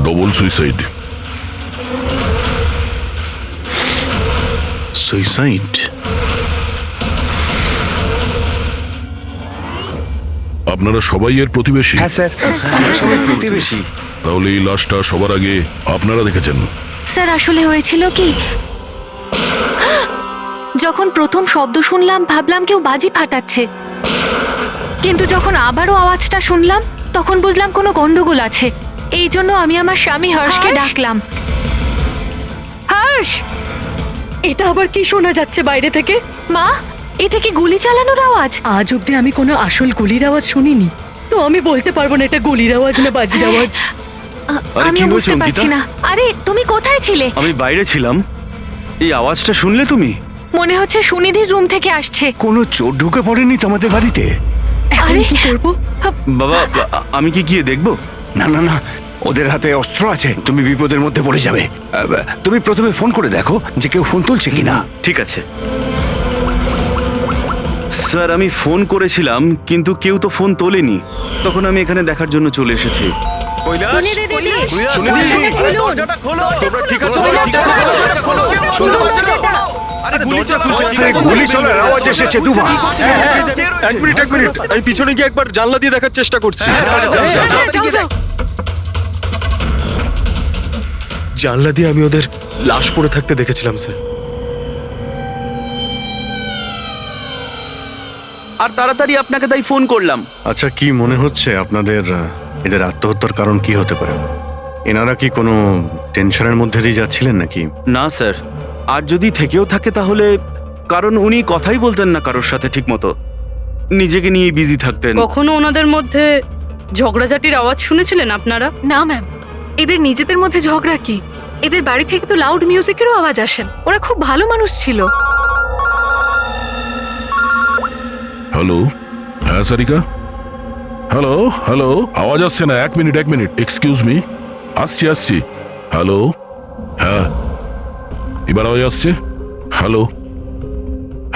Double suicide. Suicide? আপনারা সবাই এর প্রতিবেশী? হ্যাঁ স্যার, সবাই প্রতিবেশী। তাহলে এই লাশটা সবার আগে আপনারা দেখেছেন? স্যার আসলে হয়েছিল কি, যখন প্রথম শব্দ শুনলাম ভাবলাম কেউ বাজি ফাটাচ্ছে, কিন্তু যখন আবারও আওয়াজটা শুনলাম তখন বুঝলাম কোনো গন্ডগোল আছে। এই জন্য আমি আমার স্বামী হর্ষকে ডাকলাম। হর্ষ! এটা আবার কি শোনা যাচ্ছে বাইরে থেকে? মা, এটা কি গুলি চালানোর আওয়াজ? আজ অব্দি আমি কোনো আসল গুলির আওয়াজ শুনিনি, তো আমি বলতে পারবো না এটা গুলির আওয়াজ না বাজির আওয়াজ। আমিও বুঝতে পারছি না। আরে তুমি কোথায় ছিলে? আমি বাইরে ছিলাম। এই আওয়াজটা শুনলে তুমি? মনে হচ্ছে সুনিধির রুম থেকে আসছে। কোনো চোর ঢুকে পড়েনি তোমাদের বাড়িতে? এখন আরে কি করবো? বাবা, আমি কি গিয়ে দেখবো? না না না, ওদের হাতে অস্ত্র আছে, তুমি বিপদের মধ্যে পড়ে যাবে। তুমি প্রথমে ফোন করে দেখো যে কেউ ফোন তুলছে কিনা। ঠিক আছে স্যার, আমি ফোন করেছিলাম কিন্তু কেউ তো ফোন তোলেনি। তখন আমি এখানে দেখার জন্য চলে এসেছি। গুলি চলার আওয়াজ এসেছে দুবার। এক মিনিট, আমি পিছনে গিয়ে একবার জানলা দিয়ে দেখার চেষ্টা করছি। জানলা দিয়ে আমি ওদের লাশ পড়ে থাকতে দেখেছিলাম স্যার। আর তাড়াতাড়ি আপনাকে তাই ফোন করলাম। আচ্ছা, কি মনে হচ্ছে আপনাদের এদের আত্মহত্যার কারণ কি হতে পারে? এনারা কি কোনো টেনশনের মধ্যে দিয়ে যাচ্ছিলেন নাকি? না স্যার, আর যদি থেকেও থাকে তাহলে কারণ উনি কথাই বলতেন না কারোর সাথে ঠিক মতো, নিজেকে নিয়ে বিজি থাকতেন। কখনো ওনাদের মধ্যে ঝগড়াঝাটির আওয়াজ শুনেছিলেন আপনারা? না ম্যাম, এদের নিজেদের মধ্যে ঝগড়া কি? এদের বাড়ি থেকে তো লাউড মিউজিকেরও আওয়াজ আসে। ওরা খুব ভালো মানুষ ছিল। হ্যালো, হ্যাঁ সারিকা, হ্যালো হ্যালো, আওয়াজ আসছে না। এক মিনিট এক্সকিউজ মি, আসছি। হ্যালো, হ্যাঁ এবার আওয়াজ আসছে। হ্যালো,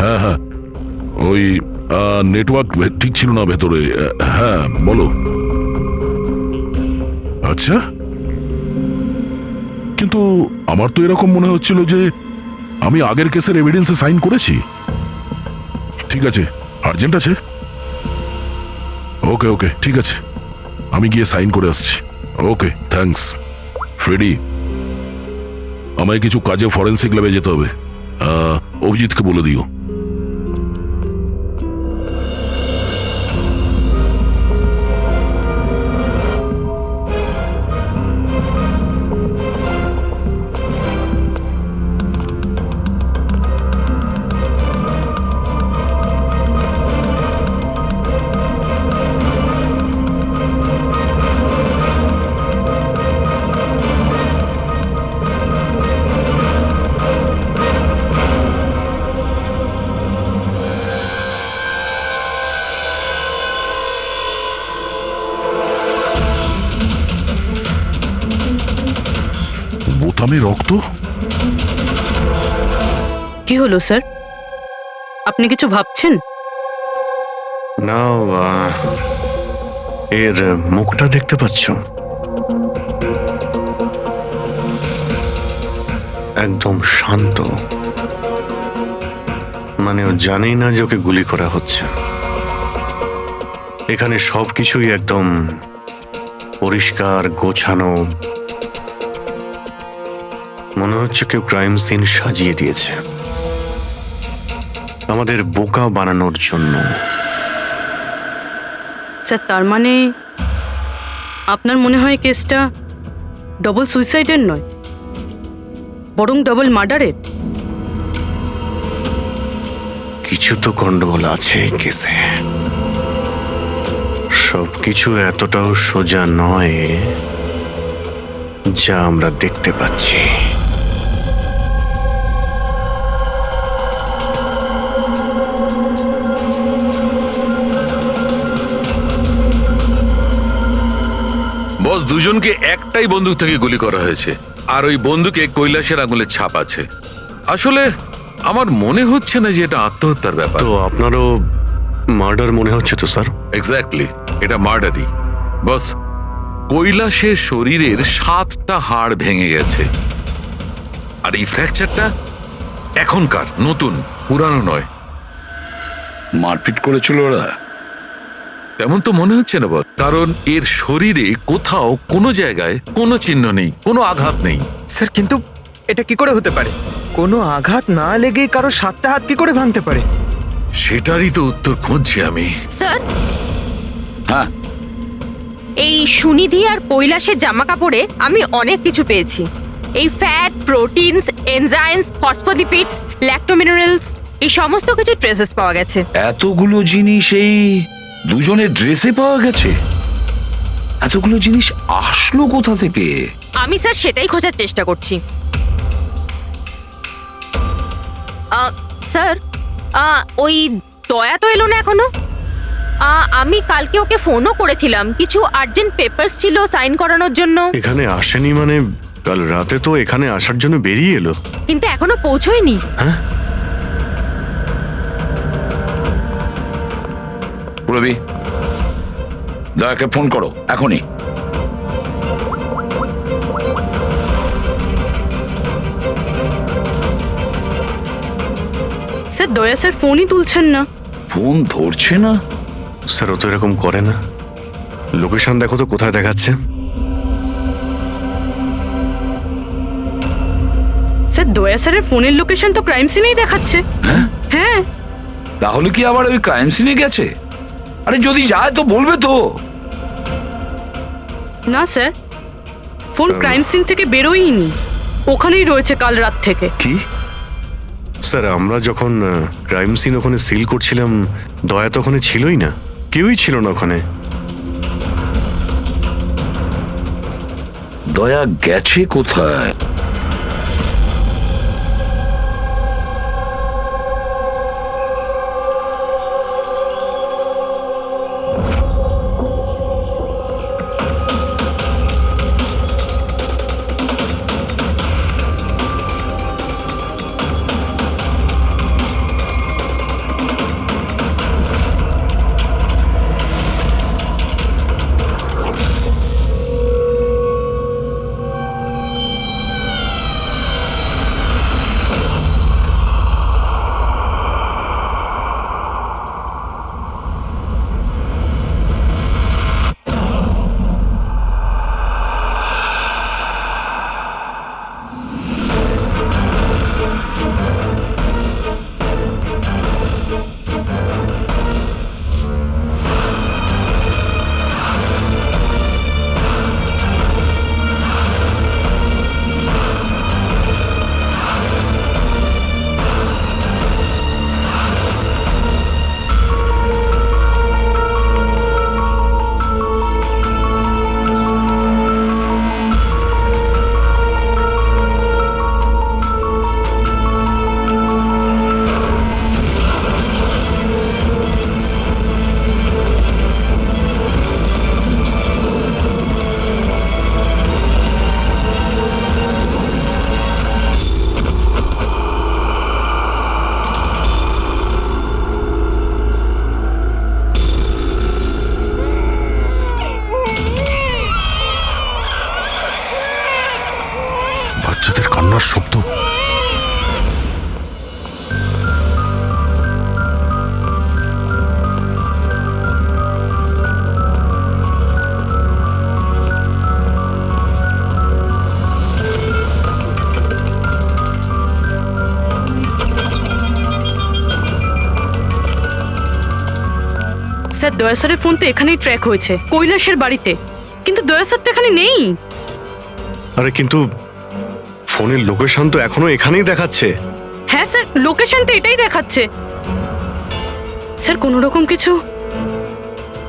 হ্যাঁ ওই নেটওয়ার্ক ঠিক ছিল না ভেতরে। হ্যাঁ বলো। আচ্ছা, কিন্তু আমার তো এরকম মনে হচ্ছিল যে আমি আগের কেসের এভিডেন্সে সাইন করেছি। ঠিক আছে, আর্জেন্ট আছে। ওকে ঠিক আছে, আমি গিয়ে সাইন করে আসছি। Okay thanks. ফ্রেডি, আমায় কিছু কাজে ফরেন্সিক ল্যাবে যেতে হবে। অভিজিৎকে বলে দিও। বোতামে রক্ত? কি হলো স্যার, আপনি কিছু ভাবছেন? না, এর মুখটা দেখতে পাচ্ছ? একদম শান্ত, মানে ও জানেই না যে ওকে গুলি করা হচ্ছে। এখানে সবকিছুই একদম পরিষ্কার গোছানো, মনে হচ্ছে কেউ ক্রাইম সিন সাজিয়ে দিয়েছে আমাদের বোকা বানানোর জন্য। স্যার, তার মানে আপনার মনে হয় কেসটা ডবল সুইসাইডের নয়, বরং ডবল মার্ডারের? কিছু তো গন্ডগোল আছে এই কেসে। সবকিছু এতটাও সোজা নয় যা আমরা দেখতে পাচ্ছি। বস, দুজনকে একটাই বন্দুক থেকে গুলি করা হয়েছে, আর ওই বন্দুকে কৈলাসের আঙুলের ছাপ আছে। আসলে আমার মনে হচ্ছে না যে এটা আত্মহত্যার ব্যাপার। তো আপনারও মার্ডার মনে হচ্ছে তো স্যার? এক্স্যাক্টলি, এটা মার্ডারই। বস, কৈলাসের শরীরের 7টা হাড় ভেঙে গেছে, আর এই ফ্র্যাকচারটা এখনকার, নতুন, পুরানো নয়। মারপিট করেছিল ওরা? তেমন তো মনে হচ্ছে না বস, কারণ এর শরীরে কোথাও কোনো জায়গায় কোনো চিহ্ন নেই, কোনো আঘাত নেই। স্যার কিন্তু এটা কি করে হতে পারে? কোনো আঘাত না লেগে কারো 7টা হাত কি করে ভাঙতে পারে? সেটারই তো উত্তর খুঁজছি আমি। স্যার, হ্যাঁ, এই সুনিধি আর কৈলাসের জামা কাপড়ে আমি অনেক কিছু পেয়েছি। এই ফ্যাট, প্রোটিনস, এনজাইমস, ফসফোলিপিডস, ল্যাক্টোমিনারেলস, এই সমস্ত কিছু ট্রেসেস পাওয়া গেছে। এতগুলো জিনিস এই দুজনের ড্রেসে পাওয়া গেছে? এতগুলো জিনিস আসলো কোথা থেকে? আমি স্যার সেটাই খোঁজার চেষ্টা করছি। স্যার, ওই দয়া তো এলো না এখনো। আমি কালকে ওকে ফোনও করেছিলাম, কিছু আর্জেন্ট পেপারস ছিল সাইন করানোর জন্য। এখানে আসেনি মানে? কাল রাতে তো এখানে আসার জন্য বেরিয়ে এলো। কিন্তু এখনো পৌঁছয়নি। হ্যাঁ, রবি, দয়াকে ফোন করো এখনই। স্যার, দয়া স্যার ফোনই তুলছেন না। ফোন ধরছে না? স্যার ও তো এরকম করে না। লোকেশন দেখো তো কোথায় দেখাচ্ছে। স্যার, দয়া স্যারের ফোনের লোকেশন তো ক্রাইম সিনেই দেখাচ্ছে। হ্যাঁ। তাহলে কি আবার ওই ক্রাইম সিনে গেছে? আরে যদি যায় তো বলবে তো। না স্যার, ফোন ক্রাইম সিন থেকে বেরোয়নি, ওখানেই রয়েছে কাল রাত থেকে। কি? স্যার আমরা যখন ক্রাইম সিন ওখানে সিল করছিলাম, দয়া তো ওখানে ছিলই না, কেউই ছিল না ওখানে। দয়া গেছে কোথায়? বাচ্চাদের কান্নার শব্দ। স্যার, দয়া স্যারের ফোন তো এখানেই ট্র্যাক হয়েছে, কৈলাসের বাড়িতে, কিন্তু দয়া স্যার তো এখানে নেই। আরে কিন্তু ফোনের লোকেশন তো এখনো এখানেই দেখাচ্ছে। হ্যাঁ স্যার, লোকেশন তো এটাই দেখাচ্ছে। স্যার, কোনো রকম কিছু?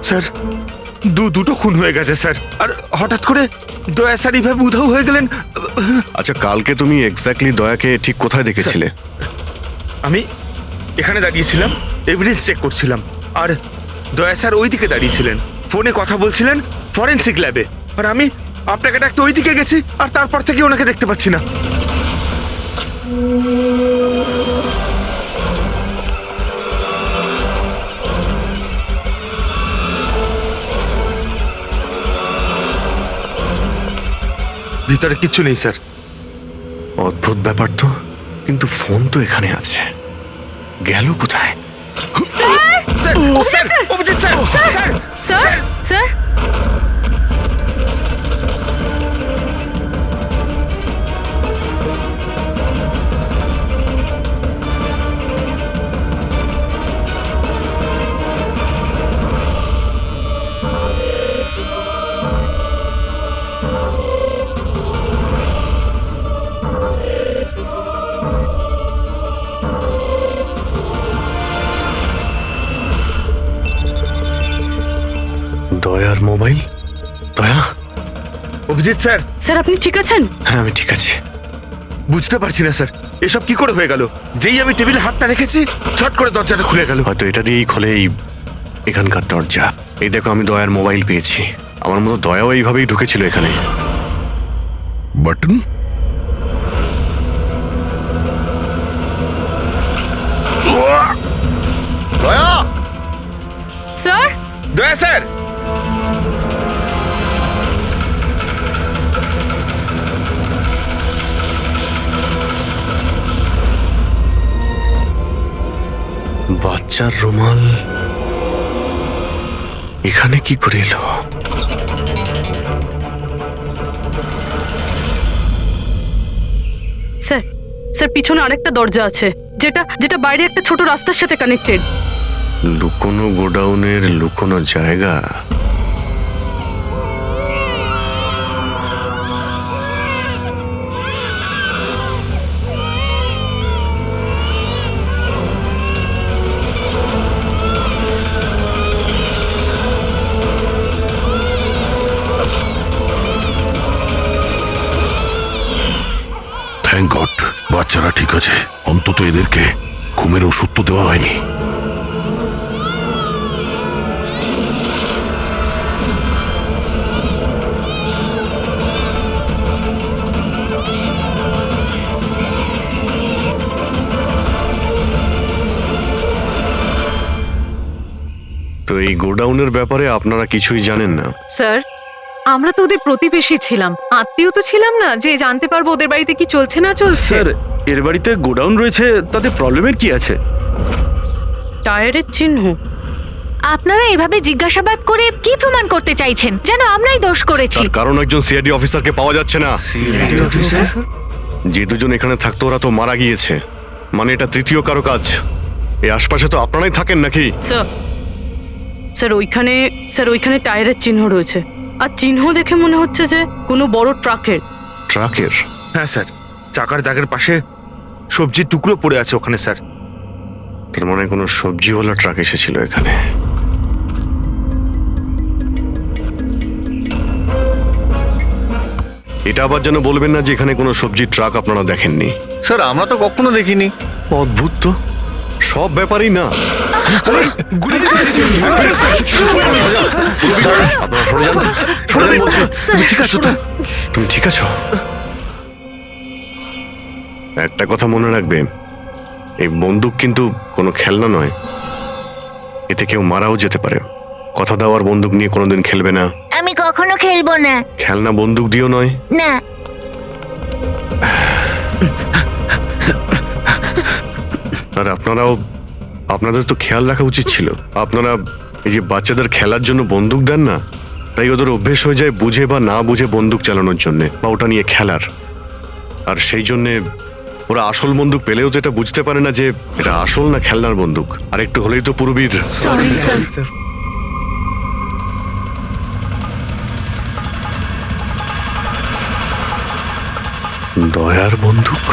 স্যার, দুটো খুন হয়ে গেছে স্যার, আর হঠাৎ করে দয়া স্যার এইভাবে উধাও হয়ে গেলেন। আচ্ছা কালকে তুমি এক্স্যাক্টলি দয়াকে ঠিক কোথায় দেখেছিলে? আমি এখানে দাঁড়িয়েছিলাম, এভিডেন্স চেক করছিলাম, আর দয়া স্যার ওই দিকে দাঁড়িয়েছিলেন, ফোনে কথা বলছিলেন ফরেনসিক ল্যাবে, আর আমি আপনাকে ডাকতে ওই দিকে গেছি, আর তারপর থেকে ওনাকে দেখতে পাচ্ছি না। ভিতরে কিচ্ছু নেই স্যার। অদ্ভুত ব্যাপার তো, কিন্তু ফোন তো এখানে আছে, গেল কোথায়? Sir, sir, Abhijit sir, sir, sir sir দয়ার মোবাইল। দয়া, অভিজিৎ স্যার। স্যার আপনি ঠিক আছেন? হ্যাঁ আমি ঠিক আছি। বুঝতে পারছি না স্যার, এসব কি করে হয়ে গেল? যেই আমি টেবিলে হাতটা রেখেছি ছট করে দরজাটা খুলে গেল। হয়তো এটা দিয়েই খোলে এই এখানকার দরজা। এই দেখো, আমি দয়ার মোবাইল পেয়েছি। আমার মতো দয়াও এইভাবেই ঢুকেছিল এখানে। বাটন দয়া, স্যার দয়া স্যার। বাচ্চার রুমাল এখানে কি করে এলো? স্যার স্যার পিছনে আরেকটা দরজা আছে, যেটা যেটা বাইরে একটা ছোট রাস্তার সাথে কানেক্টেড। লুকোনো গোডাউনের লুকোনো জায়গা। থ্যাংক গড, বাচ্চারা ঠিক আছে। অন্তত এদেরকে ঘুমের ওষুধ তো দেওয়া হয়নি। তো এই গোডাউনের ব্যাপারে আপনারা কিছুই জানেন না? স্যার, আমরা তো ওদের প্রতিবেশী ছিলাম, আত্মীয় তো ছিলাম না যে জানতে পারবো ওদের বাড়িতে কি চলছে না চলছে। স্যার, এর বাড়িতে গোডাউন রয়েছে, তাতে প্রবলেমের কি আছে? টায়ারের চিহ্ন। আপনারা এভাবে জিজ্ঞাসাবাদ করে কি প্রমাণ করতে চাইছেন? যেন আমরাই দোষ করেছি। তার কারণ একজন সিআইডি অফিসারকে পাওয়া যাচ্ছে না। যে দুজন এখানে থাকতো ওরা তো মারা গিয়েছে। মানে এটা তৃতীয় কারো কাজ। এই আশপাশে তো আপনারাই থাকেন নাকি? স্যার স্যার ওইখানে টায়ারের চিহ্ন রয়েছে, আর চিহ্ন দেখে মনে হচ্ছে যে কোনো বড় ট্রাকের। ট্রাকের? হ্যাঁ স্যার, চাকার দাগের পাশে সবজির টুকরো পড়ে আছে ওখানে স্যার। তার মানে কোনো সবজিওয়ালা ট্রাক এসেছিল এখানে। এটা আবার যেন বলবেন না যে এখানে কোনো সবজির ট্রাক আপনারা দেখেননি। স্যার আমরা তো কখনো দেখিনি। অদ্ভুত তো, সব ব্যাপারই না। আপনারা সরে যান, সরে যান বলছি। তুমি ঠিক আছো তো? তুমি ঠিক আছো? একটা কথা মনে রাখবে, এই বন্দুক কিন্তু কোনো খেলনা নয়। এতে কেউ মারাও যেতে পারে। কথা দেওয়ার বন্দুক নিয়ে কোনোদিন খেলবে না। আমি কখনো খেলবো না। খেলনা বন্দুক দিয়েও নয়। না। আর আপনাদের তো খেয়াল রাখা উচিত ছিল। আপনারা এই যে বাচ্চাদের খেলার জন্য বন্দুক দেন না, তাই ওদের অভ্যেস হয়ে যায় বুঝে বা না বুঝে বন্দুক চালানোর জন্য বা ওটা নিয়ে খেলার। আর সেই জন্যে ওরা আসল বন্দুক পেলেও যেটা বুঝতে পারে না যে এটা আসল না খেলনার বন্দুক। আর একটু হলেই তো পুরবীর। দয়ার বন্দুক?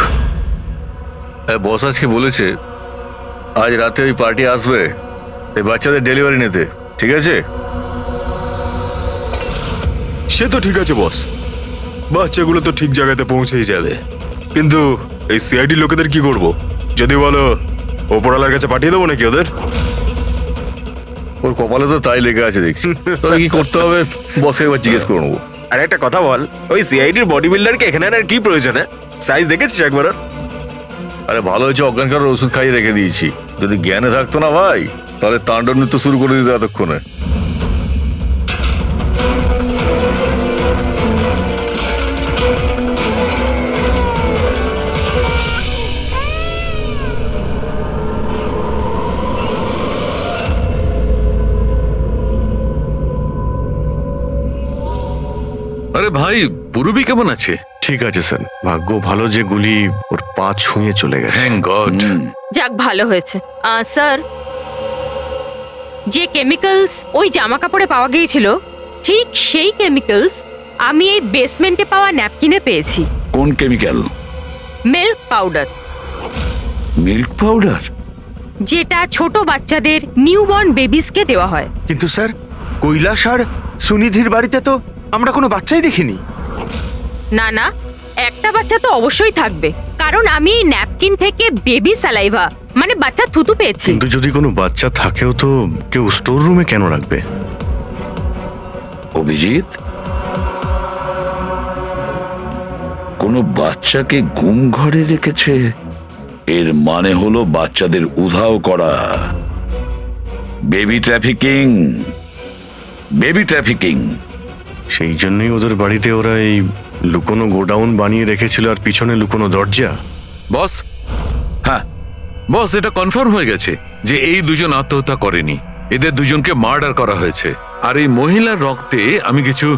বস আজকে বলেছে আজ রাতে ওই পার্টি আসবে এই বাচ্চাদের ডেলিভারি নিতে, ঠিক আছে? সে তো ঠিক আছে বস, বাচ্চাগুলো তো ঠিক জায়গাতে পৌঁছেই যাবে। কিন্তু এই সিআইডি লোকেদের কি করব? যদি বলো ওপরওয়ালার কাছে পাঠিয়ে দেবো নাকি ওদের? ওর কপালে তো তাই লেগে আছে দেখছি। তবে কি করতে হবে বসকে একবার জিজ্ঞেস করে নেবো। আর একটা কথা বল, ওই সিআইডির বডি বিল্ডারকে এখানে আর কি প্রয়োজন? সাইজ দেখেছিস একবার? আরে ভালো হয়েছে অজ্ঞান করার ওষুধ খাইয়ে রেখে দিয়েছি। যদি জ্ঞানে থাকতো না ভাই, তাহলে তাণ্ডব নৃত্য শুরু করে দিত এতক্ষণে। ভাই পুরবি কেমন আছে? ঠিক আছে স্যার, ভাগ্য ভালো যে গুলি ওর পা ছুঁয়ে চলে গেছে। Thank god. যাক ভালো হয়েছে। স্যার, যে কেমিক্যালস ওই জামা কাপড়ে পাওয়া গিয়েছিল ঠিক সেই কেমিক্যালস আমি এই বেসমেন্টে পাওয়া ন্যাপকিনে পেয়েছি। কোন chemical? Milk powder. Milk powder? যেটা ছোট বাচ্চাদের নিউবর্ন বেবিসকে দেওয়া হয়। কিন্তু স্যার, কৈলাস আর সুনিধির বাড়িতে তো আমরা কোনো বাচ্চাই দেখিনি। না না, একটা বাচ্চা তো অবশ্যই থাকবে, কারণ আমি এই ন্যাপকিন থেকে বেবি স্যালাইভা মানে বাচ্চা থুতু পেয়েছি। কিন্তু যদি কোনো বাচ্চা থাকেও তো কেউ স্টোর রুমে কেন রাখবে? অভিজিৎ, কোনো বাচ্চাকে গুম ঘরে রেখেছে, এর মানে হলো বাচ্চাদের উধাও করা। Baby trafficking, baby trafficking. সেই জন্যই ওদের বাড়িতে ওরা এই লুকোনো গোডাউন বানিয়ে রেখেছিল আর পিছনে লুকোনো দরজা। বস, হ্যাঁ বস, এটা কনফার্ম হয়ে গেছে যে এই দুজন আত্মহত্যা করেনি, এদের দুজনকে মার্ডার করা হয়েছে। আর এই মহিলার রক্তে আমি কিছু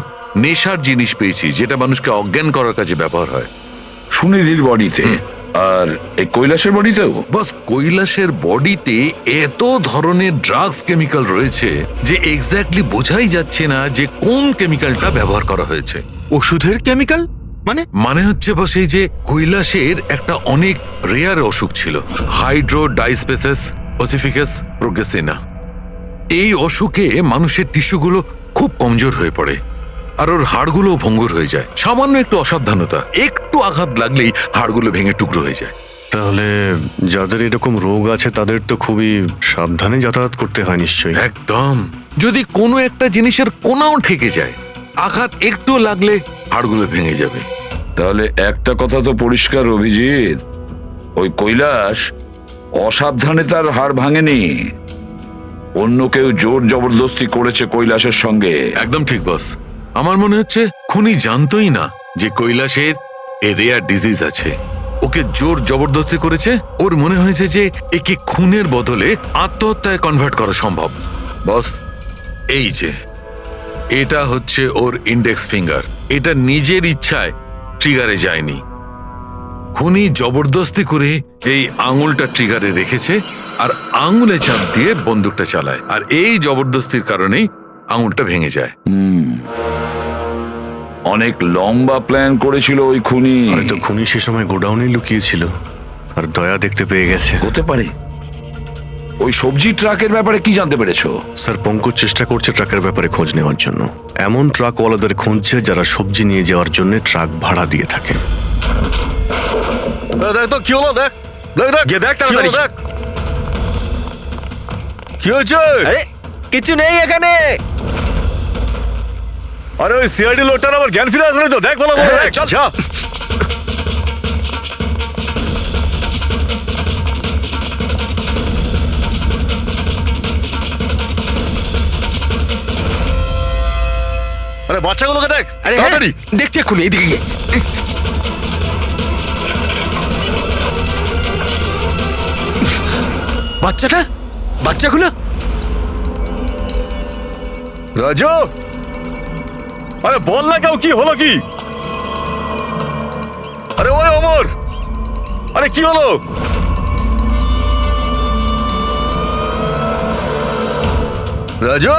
নেশার জিনিস পেয়েছি যেটা মানুষকে অজ্ঞান করার কাজে ব্যবহার হয়। সুনিধির বডিতে আর এই কৈলাসের বডিতেও? বস, কৈলাসের বডিতে এত ধরনের ড্রাগস কেমিক্যাল রয়েছে যে এক্স্যাক্টলি বোঝাই যাচ্ছে না যে কোন কেমিক্যালটা ব্যবহার করা হয়েছে। ওষুধের কেমিক্যাল মানে হচ্ছে বস, এই যে কৈলাসের একটা অনেক রেয়ার অসুখ ছিল, হাইড্রোডাইস্পেসিস ওসিফিকাস প্রোগ্রেসিনা। এই অসুখে মানুষের টিস্যুগুলো খুব কমজোর হয়ে পড়ে আর ওর হাড়গুলো ভঙ্গুর হয়ে যায়। সামান্য একটু অসাবধানতা, একটু আঘাত লাগলেই হাড়গুলো ভেঙে টুকরো হয়ে যায়। তাহলে যাদের এরকম রোগ আছে তাদের তো খুবই সাবধানে যাতায়াত করতে হয় নিশ্চয়ই। একদম, যদি কোনো একটা জিনিসের কোনাও ঠেকে যায়, আঘাত একটু লাগলে হাড়গুলো ভেঙে যাবে। তাহলে একটা কথা তো পরিষ্কার অভিজিৎ, ওই কৈলাস অসাবধানে তার হাড় ভাঙেনি, অন্য কেউ জোর জবরদস্তি করেছে কৈলাসের সঙ্গে। একদম ঠিক বস, আমার মনে হচ্ছে খুনি জানতোই না যে কৈলাসের এ রেয়ার ডিজিজ আছে। ওকে জোর জবরদস্তি করেছে, ওর মনে হয়েছে যে একে খুনের বদলে আত্মহত্যায় কনভার্ট করা সম্ভব। বস, এই যে এটা হচ্ছে ওর ইন্ডেক্স ফিঙ্গার, এটা নিজের ইচ্ছায় ট্রিগারে যায়নি। খুনি জবরদস্তি করে এই আঙুলটা ট্রিগারে রেখেছে আর আঙুলে চাপ দিয়ে বন্দুকটা চালায়, আর এই জবরদস্তির কারণেই আঙুলটা ভেঙে যায়। অনেক লম্বা প্ল্যান করেছিল ওই খুনি। হয়তো খুনি সে সময় গোডাউনে লুকিয়েছিল আর দয়া দেখতে পেয়ে গেছে। হতে পারে। ওই সবজি ট্রাকের ব্যাপারে কি জানতে পেরেছো? স্যার, পঙ্কজ চেষ্টা করছে ট্রাকের ব্যাপারে খোঁজ নেওয়ার জন্য। এমন ট্রাকওয়ালাদের খুঁজছে যারা সবজি নিয়ে যাওয়ার জন্য ট্রাক ভাড়া দিয়ে থাকে। দেখ তো কি হলো, দেখ দেখ দেখ গিয়ে দেখ তাড়াতাড়ি দেখ কি হয়েছে। কিছু নেই এখানে। আরে ওই সিআইডি লোকটার আবার জ্ঞান ফিরে আসলে তো দেখ, ভালো করে দেখ। চল। যা। আরে বাচ্চাগুলোকে দেখ তাড়াতাড়ি। দেখছি এক্ষুনি, এদিকে গিয়ে। বাচ্চাগুলো রাজু, আরে বল না কেউ, কি হলো কি? আরে ওই অমর, আরে কি হলো? রাজু,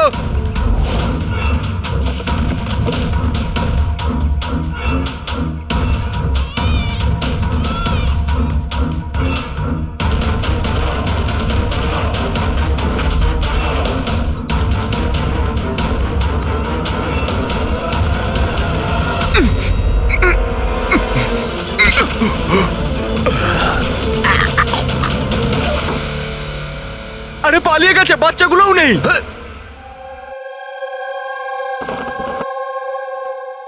আরে পালিয়ে গেছে, বাচ্চাগুলোও নেই।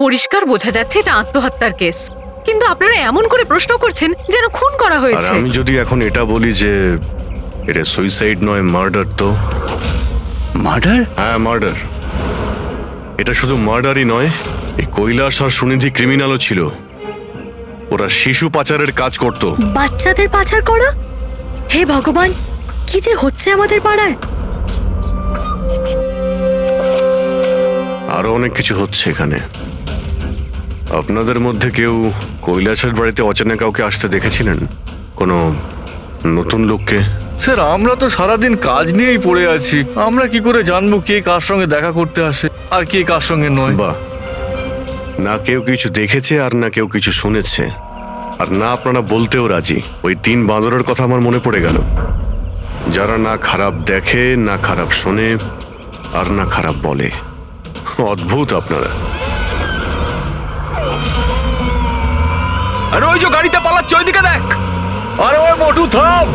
পরিষ্কার বোঝা যাচ্ছে এটা আত্মহত্যার কেস, কিন্তু আপনারা এমন করে প্রশ্ন করছেন যেন খুন করা আর হয়েছে। আমি যদি এখন এটা বলি যে এটা সুইসাইড নয়, মার্ডার, তো? মার্ডার? হ্যাঁ, মার্ডার। এটা শুধু মার্ডারই নয়, এই কৈলাস আর সুনিধি ক্রিমিনালও ছিল। ওরা শিশু পাচারের কাজ করত। বাচ্চাদের পাচার করা? হে ভগবান, কি যে হচ্ছে আমাদের পাড়ায়। আরো অনেক কিছু হচ্ছে এখানে। আপনাদের মধ্যে কেউ কৈলাসের বাড়িতে অচেনা কাউকে আসতে দেখেছিলেন? কোনো নতুন লোককে? স্যার আমরা তো সারাদিন কাজ নিয়েই পড়ে আছি, আমরা কি করে জানবো কে কার সঙ্গে দেখা করতে আসে আর কে কার সঙ্গে নয়। বাহ, না কেউ কিছু দেখেছে আর না কেউ কিছু শুনেছে, আর না আপনারা বলতেও রাজি। ওই 3 বাঁদরের কথা আমার মনে পড়ে গেল, যারা না খারাপ দেখে, না খারাপ শোনে, আর না খারাপ বলে। অদ্ভুত আপনারা। আরে ওই যে গাড়িতে পালাচ্ছে, ওইদিকে দেখ। আরে ওই মোটু থাম।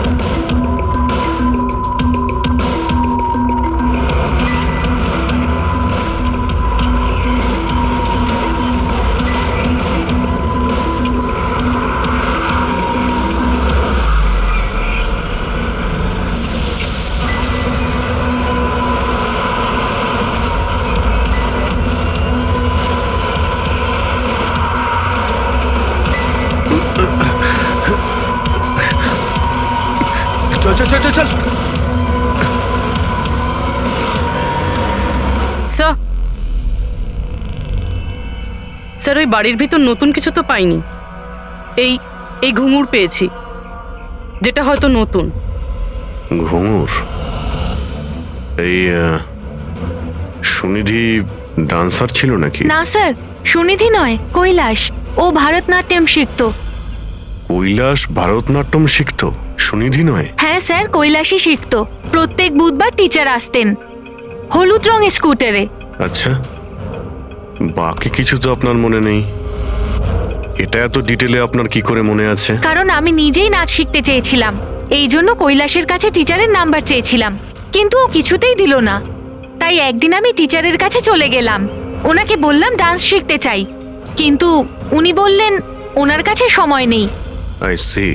চল চল চল চল। স্যার স্যার ওই বাড়ির ভিতর নতুন কিছু তো পাইনি। এই এই ঘুঙুর পেয়েছি, যেটা হয়তো নতুন। ঘুঙুর? এই সুনিধি ডান্সার ছিল নাকি? না স্যার, সুনিধি নয়, কৈলাস। ও ভারতনাট্যম শিখতো। কৈলাস ভারতনাট্যম শিখতো, সুনিধি নয়? হ্যাঁ স্যার, কৈলাসই শিখতো। প্রত্যেক বুধবার টিচার আসতেন হলুদ রঙের স্কুটারে। আচ্ছা, বাকি কিছু তো আপনার মনে নেই। এটা এত ডিটেলে আপনার কি করে মনে আছে? কারণ আমি নিজেই নাচ শিখতে চেয়েছিলাম, এই জন্য কৈলাসের কাছে টিচারের নাম্বার চেয়েছিলাম, কিন্তু ও কিছুতেই দিল না। তাই একদিন আমি টিচারের কাছে চলে গেলাম, ওনাকে বললাম ডান্স শিখতে চাই, কিন্তু উনি বললেন ওনার কাছে সময় নেই। I see.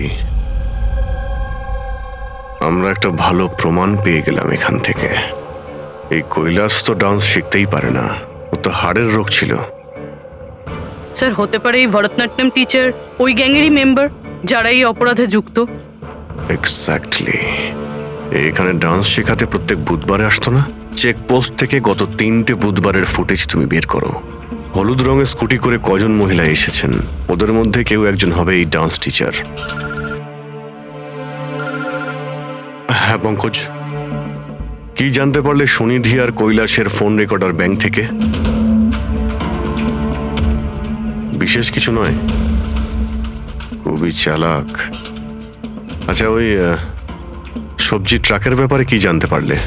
আমরা একটা ভালো প্রমাণ পেয়ে গেলাম এখান থেকে। এই কৈলাস তো ডান্স শিখতেই পারে না, ও তো হাড়ের রোগ ছিল। স্যার হতে পারে এই ভরতনাট্যম টিচার ওই গ্যাংয়েরই মেম্বার যারা এই অপরাধে যুক্ত। এক্স্যাক্টলি। এখানে ডান্স শেখাতে প্রত্যেক বুধবারে আসতো না? চেকপোস্ট থেকে গত 3টে বুধবারের ফুটেজ তুমি বের করো। হলুদ রঙের স্কুটি করে কজন মহিলা এসেছেন, ওদের মধ্যে কেউ একজন হবে এই ডান্স টিচার। হ্যাঁ পঙ্কজ, কি জানতে পারলে সুনিধি আর কৈলাসের ফোন রেকর্ডার ব্যাংক থেকে? বিশেষ কিছু নয়, খুবই চালাক। আচ্ছা, ওই সবজি ট্রাকের ব্যাপারে কি জানতে পারলে?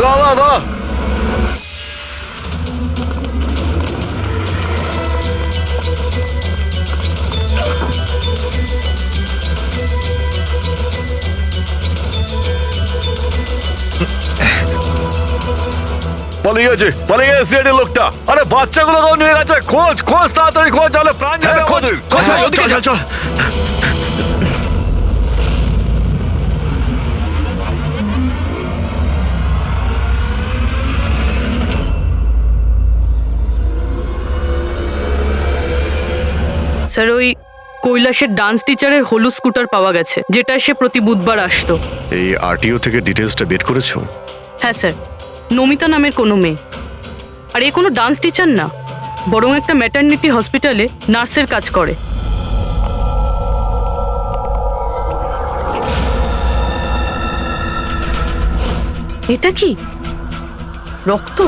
দাঁড়া দাঁড়া। পালিয়ে গেছে, পালিয়ে গেছে সিআইডি লোকটা। আরে বাচ্চাগুলোকেও নিয়ে গেছে, খোঁজ খোঁজ, তাড়াতাড়ি খোঁজ, তাহলে প্রাণ যাবে আমাদের। চল চল। স্যার ওই কৈলাসের ডান্স টিচারের হলুদ স্কুটার পাওয়া গেছে, যেটা সে প্রতি বুধবার আসতো। এই আরটিও থেকে ডিটেলসটা বের করেছো? হ্যাঁ স্যার, নমিতা নামের কোনো মেয়ে। আর এ কোনো ডান্স টিচার না, বরং একটা ম্যাটারনিটি হসপিটালে নার্সের কাজ করে। এটা কি? রক্ত?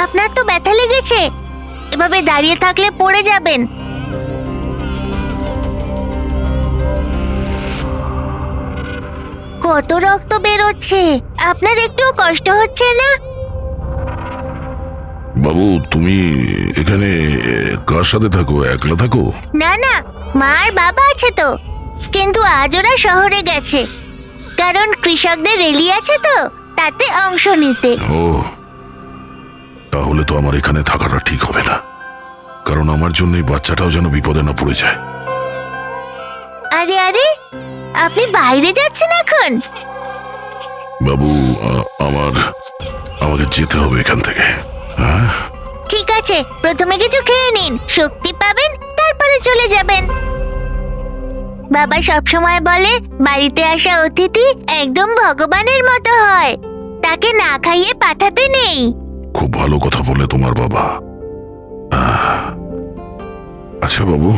আপনার তো ব্যথা লেগেছে, এভাবে দাঁড়িয়ে থাকলে পড়ে যাবেন। কত রক্ত বেরোচ্ছে, আপনার একটু কষ্ট হচ্ছে না? বাবু, তুমি এখানে কার সাথে থাকো? একলা থাকো? না না, মা আর বাবা আছে তো, কিন্তু আজ ওরা শহরে গেছে, কারণ কৃষকদের র্যালি আছে তো, তাতে অংশ নিতে। ও, তাহলে তো আমার এখানে থাকাটা ঠিক হবে না, কারণ আমার জন্য এই বাচ্চাটাও যেন বিপদে না পড়ে যায়। আরে আরে, আপনি বাইরে যাচ্ছেন এখন? বাবু, আমাকে যেতে হবে এখান থেকে। হ্যাঁ, ঠিক আছে, প্রথমে কিছু খেয়ে নিন, শক্তি পাবেন, তারপরে চলে যাবেন। বাবা সবসময় বলে বাড়িতে আসা অতিথি একদম ভগবানের মতো হয়, তাকে না খাইয়ে পাঠাতে নেই। খুব ভালো কথা বলে তোমার বাবা। আচ্ছা বাবু,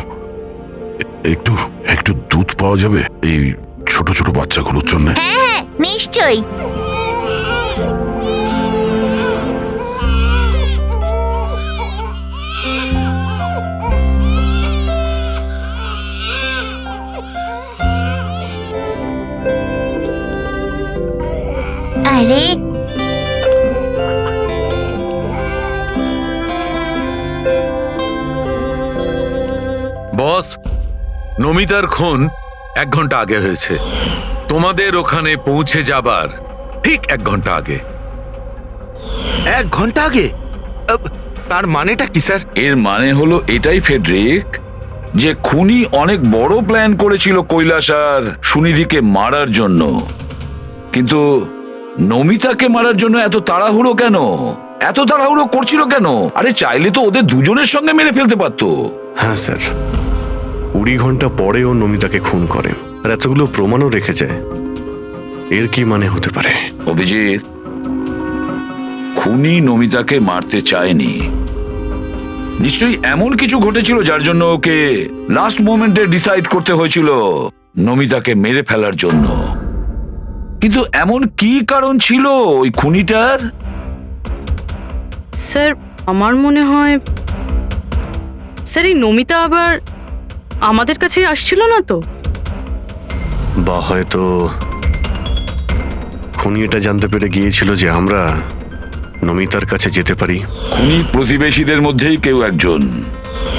একটু একটু দুধ পাওয়া যাবে এই ছোট ছোট বাচ্চাগুলোর জন্য? হ্যাঁ হ্যাঁ, নিশ্চয়ই। আরে, বস, নমিতার খুন 1 ঘন্টা আগে হয়েছে, তোমাদের ওখানে পৌঁছে যাবার ঠিক 1 ঘন্টা আগে। 1 ঘন্টা আগে? তার মানেটা কি স্যার? এর মানে হলো এটাই ফেডরিক, যে খুনি অনেক বড় প্ল্যান করেছিল কৈলাস আর সুনিধিকে মারার জন্য, কিন্তু নমিতাকে মারার জন্য এত তাড়াহুড়ো কেন? এত তাড়াহুড়ো করছিল কেন? আরে চাইলে তো ওদের দুজনের সঙ্গে মেরে ফেলতে পারতো। হ্যাঁ স্যার, 20 ঘন্টা পরে ও নমিতাকে খুন করে, আর এতগুলো প্রমাণও রেখে যায়। এর কি মানে হতে পারে? অভিজিৎ, খুনি নমিতাকে মারতে চায়নি, নিশ্চয়ই এমন কিছু ঘটেছিল যার জন্য ওকে লাস্ট মোমেন্টে ডিসাইড করতে হয়েছিল নমিতাকে মেরে ফেলার জন্য। কিন্তু এমন কি কারণ ছিল ওই খুনিটার? স্যার, আমার মনে হয় স্যার এই নমিতা আবার আমাদের কাছে আসছিল না তো? বা হয়তো খুনি এটা জানতে পেরে গিয়েছিল যে আমরা নমিতার কাছে যেতে পারি? খুনি প্রতিবেশীদের মধ্যেই কেউ একজন।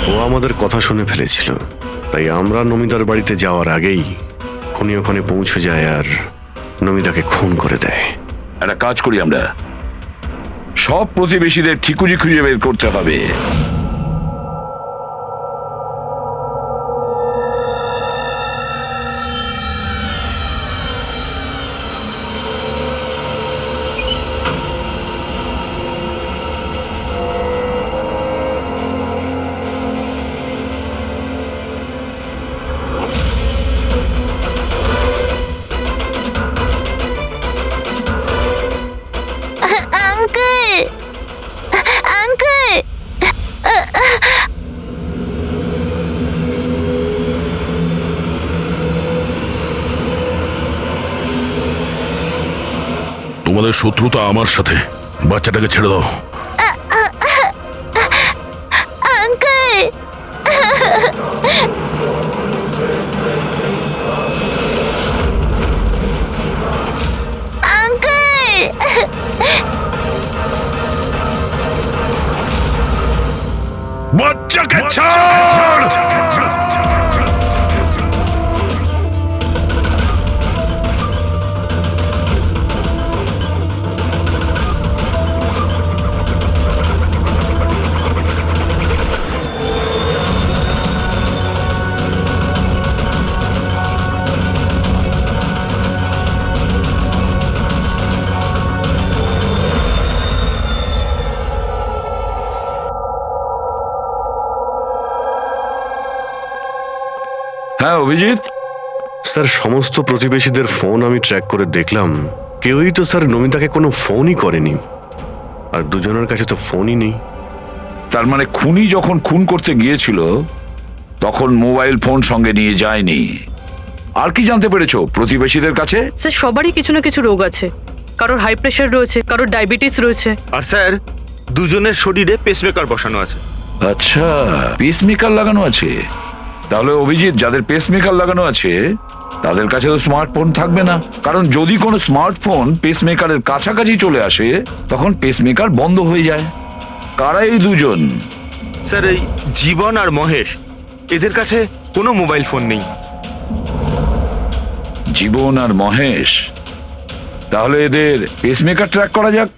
ও আমাদের কথা শুনে ফেলেছিল, তাই আমরা নমিতার বাড়িতে যাওয়ার আগেই খুনি ওখানে পৌঁছে যায় আর নমিতাকে খুন করে দেয়। একটা কাজ করি আমরা, সব প্রতিবেশীদের ঠিকুজি খুঁজে বের করতে হবে। আঙ্কেল, আঙ্কেল, তোমাদের শত্রুতা আমার সাথে, বাচ্চাটাকে ছেড়ে দাও। আঙ্কেল, আঙ্কেল, বাচ্চাকে ছাড়! হ্যাঁ অভিজিৎ, স্যার, সমস্ত প্রতিবেশীদের ফোন আমি ট্র্যাক করে দেখলাম, কেউই তো স্যার নমিতাকে কোনো ফোনই করেনি, আর দুজনের কাছে তো ফোনই নেই। তার মানে খুনি যখন খুন করতে গিয়েছিল তখন মোবাইল ফোন সঙ্গে নিয়ে যায়নি। আর কি জানতে পেরেছো প্রতিবেশীদের কাছে? স্যার সবারই কিছু না কিছু রোগ আছে, কারোর হাই প্রেশার রয়েছে, কারোর ডায়াবেটিস রয়েছে। আর স্যার, দুজনের শরীরে পেসমেকার বসানো আছে। আচ্ছা, পেসমেকার লাগানো আছে। তাহলে অভিজিৎ, যাদের পেসমেকার লাগানো আছে তাদের কাছে তো স্মার্টফোন থাকবে না, কারণ যদি কোনো স্মার্টফোন পেসমেকারের কাছাকাছি চলে আসে তখন পেসমেকার বন্ধ হয়ে যায়। কারা এই দুজন? স্যার, এই জীবন আর মহেশ, এদের কাছে কোনো মোবাইল ফোন নেই। জীবন আর মহেশ, তাহলে এদের পেসমেকার ট্র্যাক করা যাক।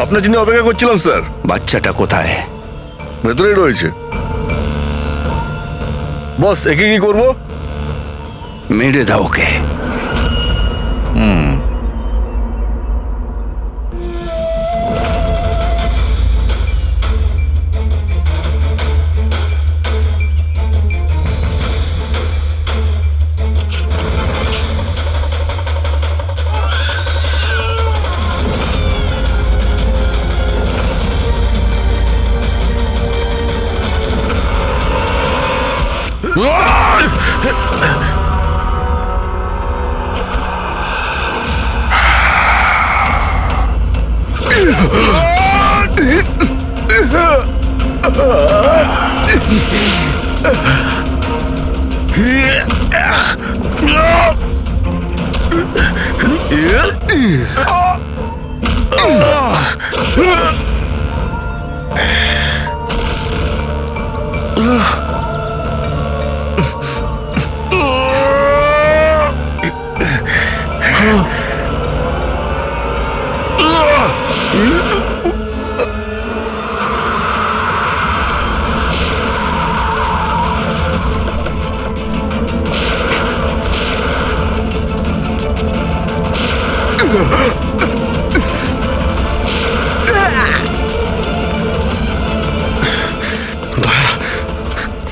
আপনার জন্য অপেক্ষা করছিলাম স্যার। বাচ্চাটা কোথায়? ভেতরেই রয়েছে। বস, একে কি করবো? মেরে দাও ওকে।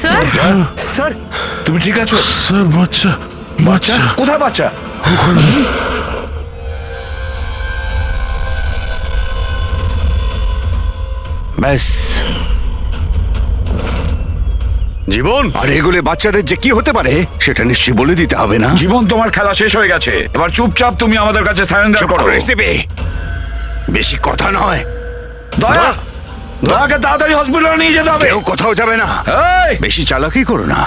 স্যার, স্যার, তুমি ঠিক আছো? স্যার, বাচ্চা, বাচ্চা কোথায় বাচ্চা? ব্যাস, জীবন, আর এগুলো বাচ্চাদের যে কি হতে পারে সেটা নিশ্চয়ই বলে দিতে হবে না? জীবন, তোমার খেলা শেষ হয়ে গেছে, এবার চুপচাপ তুমি আমাদের কাছে সারেন্ডার চুপ করো। করে দেবে। বেশি কথা নয়। দয়া, দয়াকে তাড়াতাড়ি হসপিটালে নিয়ে যেতে হবে। কেউ কোথাও যাবে না। এই, বেশি চালাকি করো না।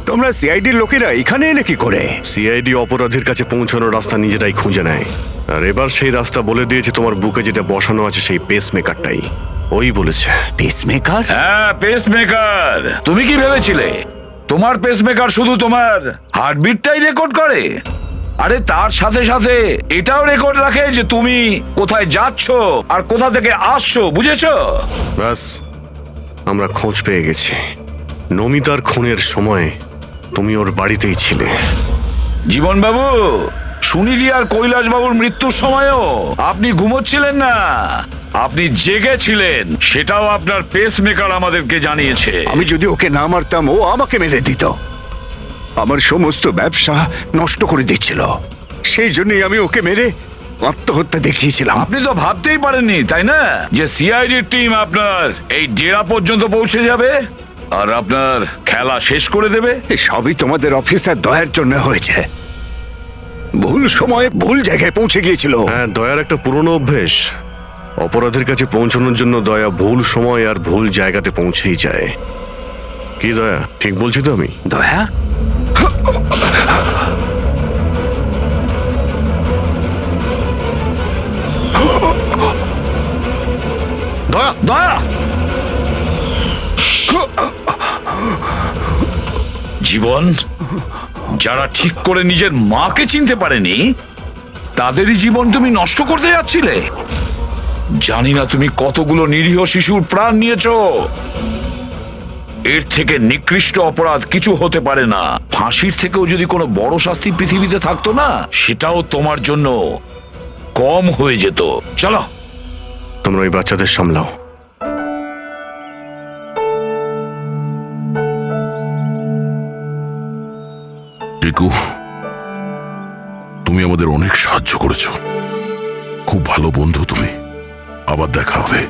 তোমরা সিআইডির লোকেরা এখানে এলে কি করে? সিআইডি অপরাধীর কাছে পৌঁছানোর রাস্তা নিজেরাই খুঁজে নেয়, আর এবার সেই রাস্তা বলে দিয়েছে তোমার বুকে যেটা বসানো আছে সেই পেসমেকারটাই। ওই বলেছে। পেসমেকার? হ্যাঁ, পেসমেকার। তুমি কি ভেবেছিলে তোমার পেসমেকার শুধু তোমার হার্টবিটটাই রেকর্ড করে? আরে তার সাথে সাথে এটাও রেকর্ড রাখে যে তুমি কোথায় যাচ্ছ আর কোথা থেকে আসছো, বুঝেছো? ব্যাস, আমরা খোঁজ পেয়ে গেছি। নমিতার খুনের সময় তুমি ওর বাড়িতেই ছিলে। জীবন বাবু, সুনিধি আর কৈলাস বাবুর মৃত্যুর সময়ও আপনি ঘুমোচ্ছিলেন না, আপনি জেগেছিলেন। সেটাও আপনার পেসমেকার আমাদেরকে জানিয়েছে। আমি যদি ওকে না মারতাম ও আমাকে মেরে দিত। আমার সমস্ত ব্যবসা নষ্ট করে দিচ্ছিল, সেই জন্যই আমি ওকে মেরে আত্মহত্যা দেখিয়েছিলাম। আপনি তো ভাবতেই পারেননি, তাই না, যে সিআইডির টিম আপনার এই ডেরা পর্যন্ত পৌঁছে যাবে আর আপনার খেলা শেষ করে দেবে। সবই তোমাদের অফিসার দয়ার জন্য হয়েছে। ভুল সময়ে ভুল জায়গায় পৌঁছে গিয়েছিল। হ্যাঁ, দয়ার একটা পুরনো অভ্যেস। অপরাধের কাছে পৌঁছানোর জন্য দয়া ভুল সময় আর ভুল জায়গাতে পৌঁছেই যায়। কি দয়া, ঠিক বলছি তো আমি? দয়া, দয়া, দয়া, জীবন, যারা ঠিক করে নিজের মাকে চিনতে পারেনি তাদেরই জীবন তুমি নষ্ট করতে যাচ্ছিলে। জানি না তুমি কতগুলো নিরীহ শিশুর প্রাণ নিয়েছো। এর থেকে নিকৃষ্ট অপরাধ কিছু হতে পারে না। ফাঁসির থেকেও যদি কোনো বড় শাস্তি পৃথিবীতে থাকতো না, সেটাও তোমার জন্য কম হয়ে যেত। চলো, তোমরা ওই বাচ্চাদের সামলাও। টিকু, তুমি আমাদের অনেক সাহায্য করেছো, খুব ভালো বন্ধু তুমি। আবার দেখা হবে।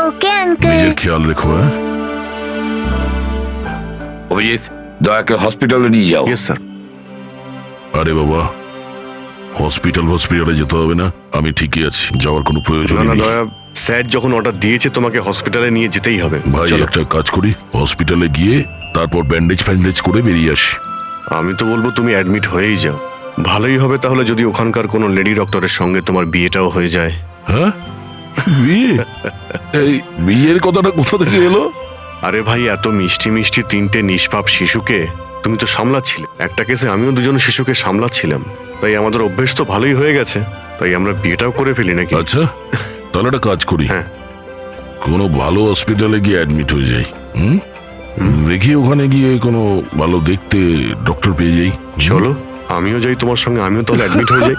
Okay uncle. নিজের খেয়াল রেখো। হ্যাঁ, অভিজিৎ, দয়াকে হসপিটালে নিয়ে যাও। Yes sir. আরে বাবা, হসপিটালে যেতে হবে না, আমি ঠিকই আছি, যাওয়ার কোনো প্রয়োজন না না নেই। দয়া, স্যার যখন অর্ডার দিয়েছে তোমাকে হসপিটালে নিয়ে যেতেই হবে। ভাই, চলো। একটা কাজ করি, হসপিটালে গিয়ে তারপর ব্যান্ডেজ ফ্যান্ডেজ করে বেরিয়ে আসি। আমি তো বলবো তুমি অ্যাডমিট হয়েই যাও। ভালোই হবে তাহলে যদি ওখানকার কোনো লেডি ডক্টরের সঙ্গে তোমার বিয়েটাও হয়ে যায়। হ্যাঁ, বিয়ে? এই বিয়ের কথাটা কোথা থেকে এলো? আরে ভাই, এত মিষ্টি মিষ্টি তিনটে নিষ্পাপ শিশুকে তুমি তো সামলাচ্ছিলে। একটা কেসে আমিও দুজন শিশুকে সামলাচ্ছিলাম, তাই আমাদের অভ্যেস তো ভালোই হয়ে গেছে। তাই আমরা বিয়েটাও করে ফেলি নাকি? আচ্ছা, তাহলে একটা কাজ করি, হ্যাঁ, কোনো ভালো হসপিটালে গিয়ে অ্যাডমিট হয়ে যাই। দেখি ওখানে গিয়ে কোনো ভালো দেখতে ডক্টর পেয়ে যাই। চলো আমিও যাই তোমার সঙ্গে, আমিও তাহলে অ্যাডমিট হয়ে যাই।